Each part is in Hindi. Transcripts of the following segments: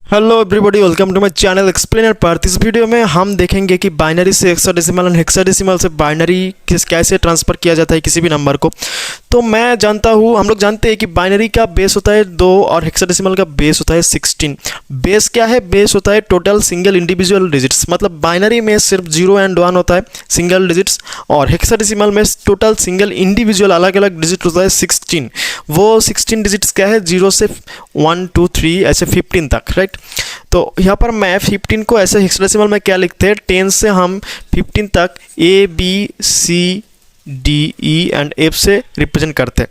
Hello everybody, welcome to my channel explainer पर। इस वीडियो में हम देखेंगे कि बाइनरी से हेक्साडेसिमल और हेक्साडेसिमल से बाइनरी कैसे ट्रांसफ़र किया जाता है किसी भी नंबर को। तो मैं जानता हूँ, हम लोग जानते हैं कि बाइनरी का बेस होता है 2 और हेक्साडेसिमल का बेस होता है 16। बेस क्या है? बेस होता है टोटल सिंगल इंडिविजुअल डिजिट्स। मतलब बाइनरी में सिर्फ 0 एंड 1 होता है सिंगल डिजिट्स, और हेक्साडेसिमल में टोटल सिंगल इंडिविजुअल अलग अलग डिजिट होता है 16। वो 16 डिजिट्स क्या है? 0 से 1 2 3 ऐसे 15 तक, राइट। तो यहाँ पर मैं 15 को ऐसे हेक्साडेसिमल में क्या लिखते हैं, 10 से हम 15 तक A B C D E and F से रिप्रेजेंट करते हैं।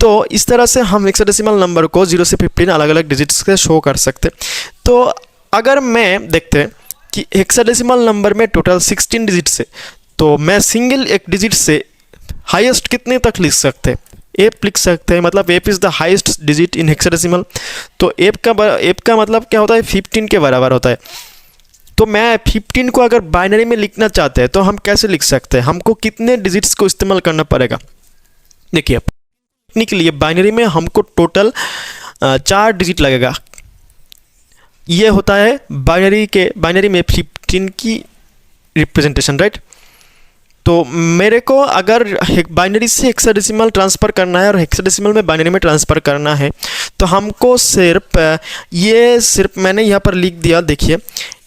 तो इस तरह से हम हेक्साडेसिमल नंबर को 0 से 15 अलग अलग डिजिट्स से शो कर सकते हैं। तो अगर मैं देखते हैं कि हेक्साडेसिमल नंबर में टोटल 16 डिजिट्स है, तो मैं सिंगल एक डिजिट से हाईएस्ट कितने तक लिख सकते हैं? एप लिख सकते हैं। मतलब app is the highest digit in hexadecimal. तो एप का मतलब क्या होता है? 15 के बराबर होता है। तो मैं 15 को अगर बाइनरी में लिखना चाहते हैं तो हम कैसे लिख सकते हैं? हमको कितने डिजिट्स को इस्तेमाल करना पड़ेगा? देखिए, लिखने के लिए बाइनरी में हमको टोटल 4 डिजिट लगेगा। ये होता है बाइनरी में 15 की रिप्रेजेंटेशन, राइट। तो मेरे को अगर बाइनरी से हेक्साडेसिमल ट्रांसफ़र करना है और हेक्साडेसिमल में बाइनरी में ट्रांसफ़र करना है, तो हमको सिर्फ मैंने यहाँ पर लिख दिया। देखिए,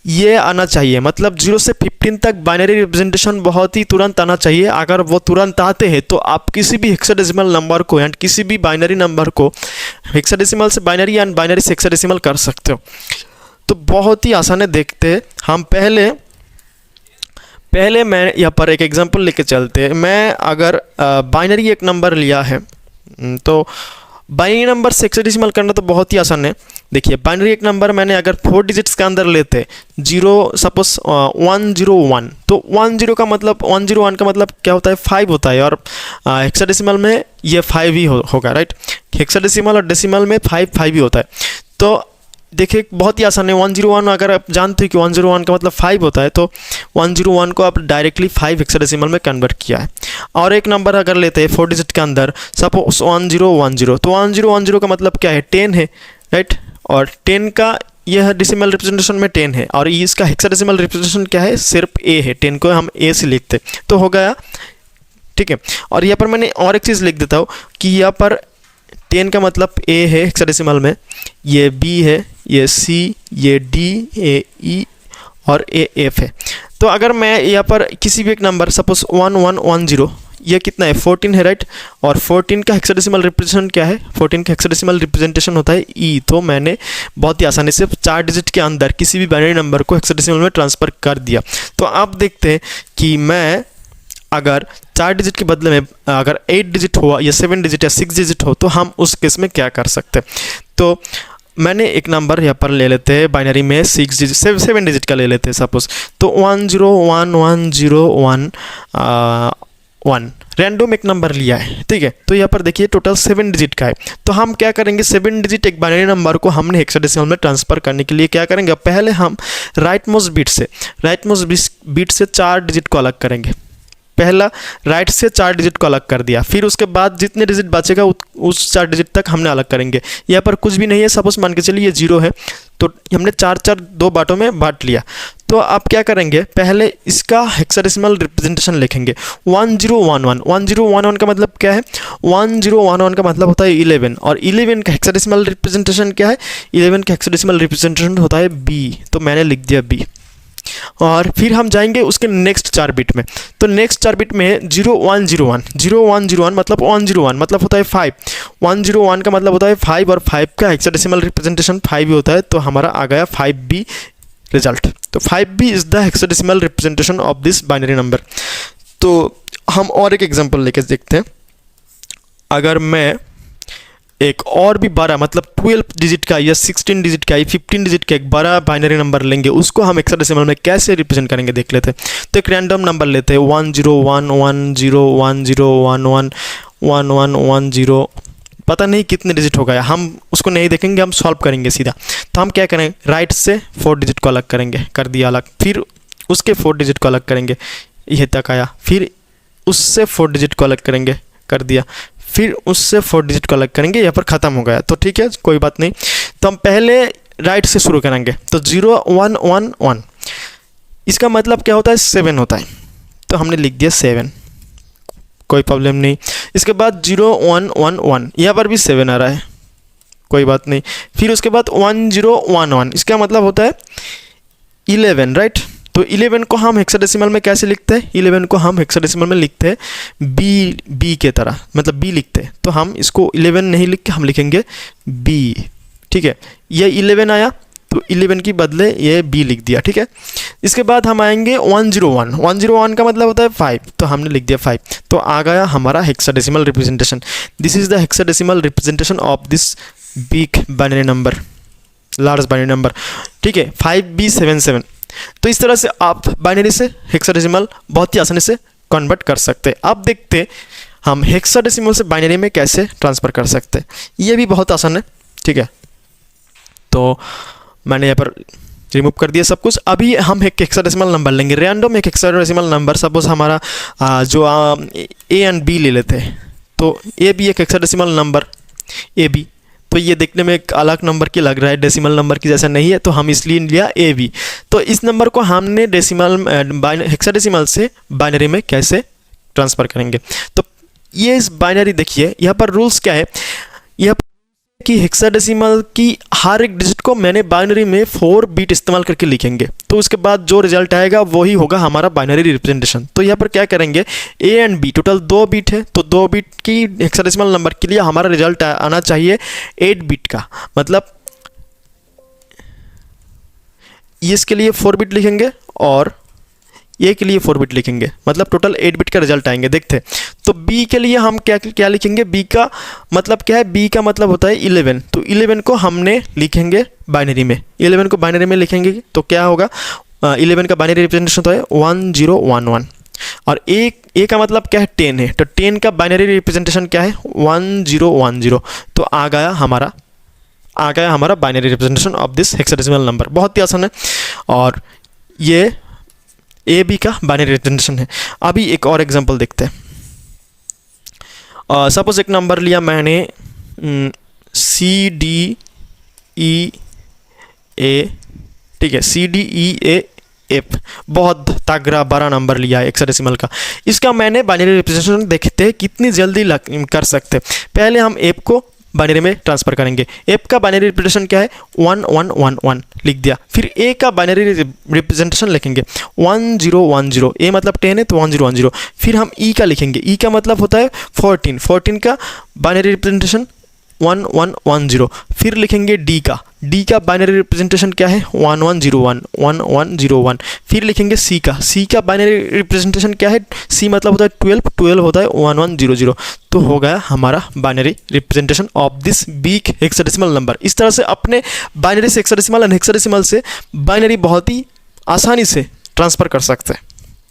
ये आना चाहिए। मतलब 0 से 15 तक बाइनरी रिप्रेजेंटेशन बहुत ही तुरंत आना चाहिए। अगर वो तुरंत आते हैं तो आप किसी भी हेक्साडेसिमल नंबर को एंड किसी भी बाइनरी नंबर को हेक्साडेसिमल से बाइनरी एंड बाइनरी से हेक्साडेसिमल कर सकते हो। तो बहुत ही आसान है। देखते हैं हम पहले मैं यहाँ पर एक एग्जांपल लेके चलते हैं। मैं अगर बाइनरी एक नंबर लिया है, तो बाइनरी नंबर से हेक्साडेसिमल करना तो बहुत ही आसान है। देखिए, बाइनरी एक नंबर मैंने अगर 4 डिजिट्स के अंदर लेते, 0 सपोज 101, तो 101 का मतलब क्या होता है? 5 होता है। और हेक्साडेसिमल में ये 5 ही होगा, राइट। हेक्साडेसिमल और डेसिमल में 5 ही होता है। तो देखिए, बहुत ही आसान है। 101 अगर आप जानते हो कि 101 का मतलब 5 होता है, तो 101 को आप डायरेक्टली 5 हेक्साडेसिमल में कन्वर्ट किया है। और एक नंबर अगर लेते हैं 4 डिजिट के अंदर, सपोज 1010, तो 1010 का मतलब क्या है? 10 है, राइट। और 10 का यह डेसिमल रिप्रेजेंटेशन में 10 है, और इसका हेक्साडेसिमल रिप्रेजेंटेशन क्या है? सिर्फ A है। 10 को हम A से लिखते, तो हो गया, ठीक है। और यहाँ पर मैंने और एक चीज़ लिख देता हूँ कि यहाँ पर 10 का मतलब A है हेक्साडेसिमल में, ये B है, ये C, ये D, ये E और ये F है। तो अगर मैं यहाँ पर किसी भी एक नंबर सपोज 1110, ये कितना है? 14 है, राइट। और 14 का हेक्साडेसिमल रिप्रेजेंटेशन क्या है? 14 का हेक्साडेसिमल रिप्रेजेंटेशन होता है E। तो मैंने बहुत ही आसानी से 4 डिजिट के अंदर किसी भी बाइनरी नंबर को हेक्साडेसिमल में ट्रांसफ़र कर दिया। तो आप देखते हैं कि मैं अगर 4 डिजिट के बदले में अगर 8 डिजिट हो या 7 डिजिट या 6 डिजिट हो, तो हम उस केस में क्या कर सकते हैं? तो मैंने एक नंबर यहाँ पर ले लेते हैं बाइनरी में 7 डिजिट का ले लेते हैं सपोज। तो 101101 रैंडम एक नंबर लिया है, ठीक है। तो यहाँ पर देखिए टोटल 7 डिजिट का है। तो हम क्या करेंगे? 7 डिजिट एक बाइनरी नंबर को हमने हेक्साडेसिमल में ट्रांसफ़र करने के लिए क्या करेंगे? पहले हम राइट मोस्ट बिट से 4 डिजिट को अलग करेंगे। पहला राइट से 4 डिजिट को अलग कर दिया, फिर उसके बाद जितने डिजिट बचेगा उस 4 डिजिट तक हमने अलग करेंगे। यहाँ पर कुछ भी नहीं है, सपोज मान के चलिए ये 0 है, तो हमने 4 2 बाटों में बांट लिया। तो आप क्या करेंगे? पहले इसका हेक्साडेसिमल रिप्रेजेंटेशन लिखेंगे 1011 का मतलब क्या है? 1011 का मतलब होता है 11, और 11 का हेक्साडेसिमल रिप्रेजेंटेशन क्या है? 11 का हेक्साडेसिमल रिप्रेजेंटेशन होता है B। तो मैंने लिख दिया B। और फिर हम जाएंगे उसके नेक्स्ट 4 बिट में। तो नेक्स्ट 4 बिट में 0101 मतलब 101 मतलब होता है 5। 101 का मतलब होता है 5, और 5 का हेक्साडेसिमल रिप्रेजेंटेशन 5 ही होता है। तो हमारा आ गया 5B रिजल्ट। तो 5B is the hexadecimal representation of this binary number. तो हम और एक एग्जांपल लेके देखते हैं। अगर मैं एक और भी बड़ा मतलब 12 डिजिट का या 16 डिजिट का या 15 डिजिट का एक बड़ा बाइनरी नंबर लेंगे, उसको हम हेक्साडेसिमल में कैसे रिप्रेजेंट करेंगे देख लेते हैं। तो एक रैंडम नंबर लेते हैं 1010101110, पता नहीं कितने डिजिट हो गया, हम उसको नहीं देखेंगे, हम सॉल्व करेंगे सीधा। तो हम क्या करें? राइट से 4 डिजिट को अलग करेंगे, कर दिया अलग। फिर उसके 4 डिजिट को अलग करेंगे, ये तक आया। फिर उससे 4 डिजिट को अलग करेंगे, कर दिया। फिर उससे 4 डिजिट को अलग करेंगे, यहाँ पर ख़त्म हो गया। तो ठीक है, कोई बात नहीं। तो हम पहले राइट से शुरू करेंगे। तो 0 1 1 1 इसका मतलब क्या होता है, 7 होता है, तो हमने लिख दिया 7, कोई प्रॉब्लम नहीं। इसके बाद 0 1 1 1 यहाँ पर भी 7 आ रहा है, कोई बात नहीं। फिर उसके बाद 1 0 1 1 इसका मतलब होता है 11, राइट। तो 11 को हम हेक्साडेसिमल में कैसे लिखते हैं, 11 को हम हेक्साडेसिमल में लिखते हैं बी के तरह, मतलब बी लिखते हैं। तो हम इसको 11 नहीं लिख के हम लिखेंगे बी, ठीक है। ये 11 आया तो 11 की बदले ये बी लिख दिया, ठीक है। इसके बाद हम आएंगे 101, 101 का मतलब होता है 5, तो हमने लिख दिया 5। तो आ गया हमारा hexadecimal representation. This is the hexadecimal representation of this big binary number, large binary number, ठीक है, 5B77। तो इस तरह से आप बाइनरी से हेक्साडेसिमल बहुत ही आसानी से कन्वर्ट कर सकते हैं। अब देखते हम हेक्साडेसिमल से बाइनरी में कैसे ट्रांसफ़र कर सकते हैं। ये भी बहुत आसान है, ठीक है। तो मैंने यहाँ पर रिमूव कर दिया सब कुछ। अभी हम एक हेक्साडेसिमल नंबर लेंगे, रैंडम एक हेक्साडेसिमल नंबर। सपोज हमारा जो ए एंड बी ले लेते हैं, तो ए बी एक हेक्साडेसिमल नंबर ए बी, तो ये देखने में एक अलग नंबर की लग रहा है, डेसिमल नंबर की जैसा नहीं है, तो हम इसलिए लिया ए बी। तो इस नंबर को हमने हेक्साडेसिमल से बाइनरी में कैसे ट्रांसफ़र करेंगे। तो ये इस बाइनरी देखिए, यहाँ पर रूल्स क्या है, यहाँ कि हेक्साडेसिमल की हर एक डिजिट को मैंने बाइनरी में 4 बिट इस्तेमाल करके लिखेंगे, तो उसके बाद जो रिजल्ट आएगा वही होगा हमारा बाइनरी रिप्रेजेंटेशन। तो यहाँ पर क्या करेंगे, A and B total 2 bit है, तो 2 बिट की हेक्साडेसिमल नंबर के लिए हमारा रिजल्ट आना चाहिए 8 बिट का, मतलब इसके लिए 4 बिट लिखेंगे और ए के लिए 4 बिट लिखेंगे, मतलब टोटल 8 बिट का रिजल्ट आएंगे। देखते तो बी के लिए हम क्या लिखेंगे, बी का मतलब क्या है, बी का मतलब होता है 11, तो 11 को हमने लिखेंगे बाइनरी में, 11 को बाइनरी में लिखेंगे तो क्या होगा, 11 का बाइनरी रिप्रेजेंटेशन तो है 1011। और ए का मतलब क्या है, 10 है, तो 10 का बाइनरी रिप्रेजेंटेशन क्या है 1010। तो आ गया हमारा binary representation of this hexadecimal number. बहुत ही आसान है, और ये ए बी का बाइनरी रिप्रेजेंटेशन है। अभी एक और एग्जांपल देखते हैं। सपोज एक नंबर लिया मैंने CDEA, ठीक है, CDEAF, बहुत तगड़ा बड़ा नंबर लिया है हेक्साडेसिमल का। इसका मैंने बाइनरी रिप्रेजेंटेशन देखते हैं कितनी जल्दी कर सकते हैं। पहले हम एफ को बाइनरी में ट्रांसफ़र करेंगे। एफ का बाइनरी रिप्रेजेंटेशन क्या है 1111 लिख दिया। फिर ए का बाइनरी रिप्रेजेंटेशन लिखेंगे 1010, ए मतलब 10 है तो 1010। फिर हम ई का लिखेंगे, ई का मतलब होता है 14 का बाइनरी रिप्रेजेंटेशन 1110। फिर लिखेंगे डी का बाइनरी रिप्रेजेंटेशन क्या है 1101। फिर लिखेंगे सी का बाइनरी रिप्रेजेंटेशन क्या है, सी मतलब होता है 12 होता है 1100। तो हो गया हमारा binary representation of this big hexadecimal number. इस तरह से अपने बाइनरी से हेक्साडेसिमल एंड हेक्साडेसिमल से बाइनरी बहुत ही आसानी से ट्रांसफ़र कर सकते हैं।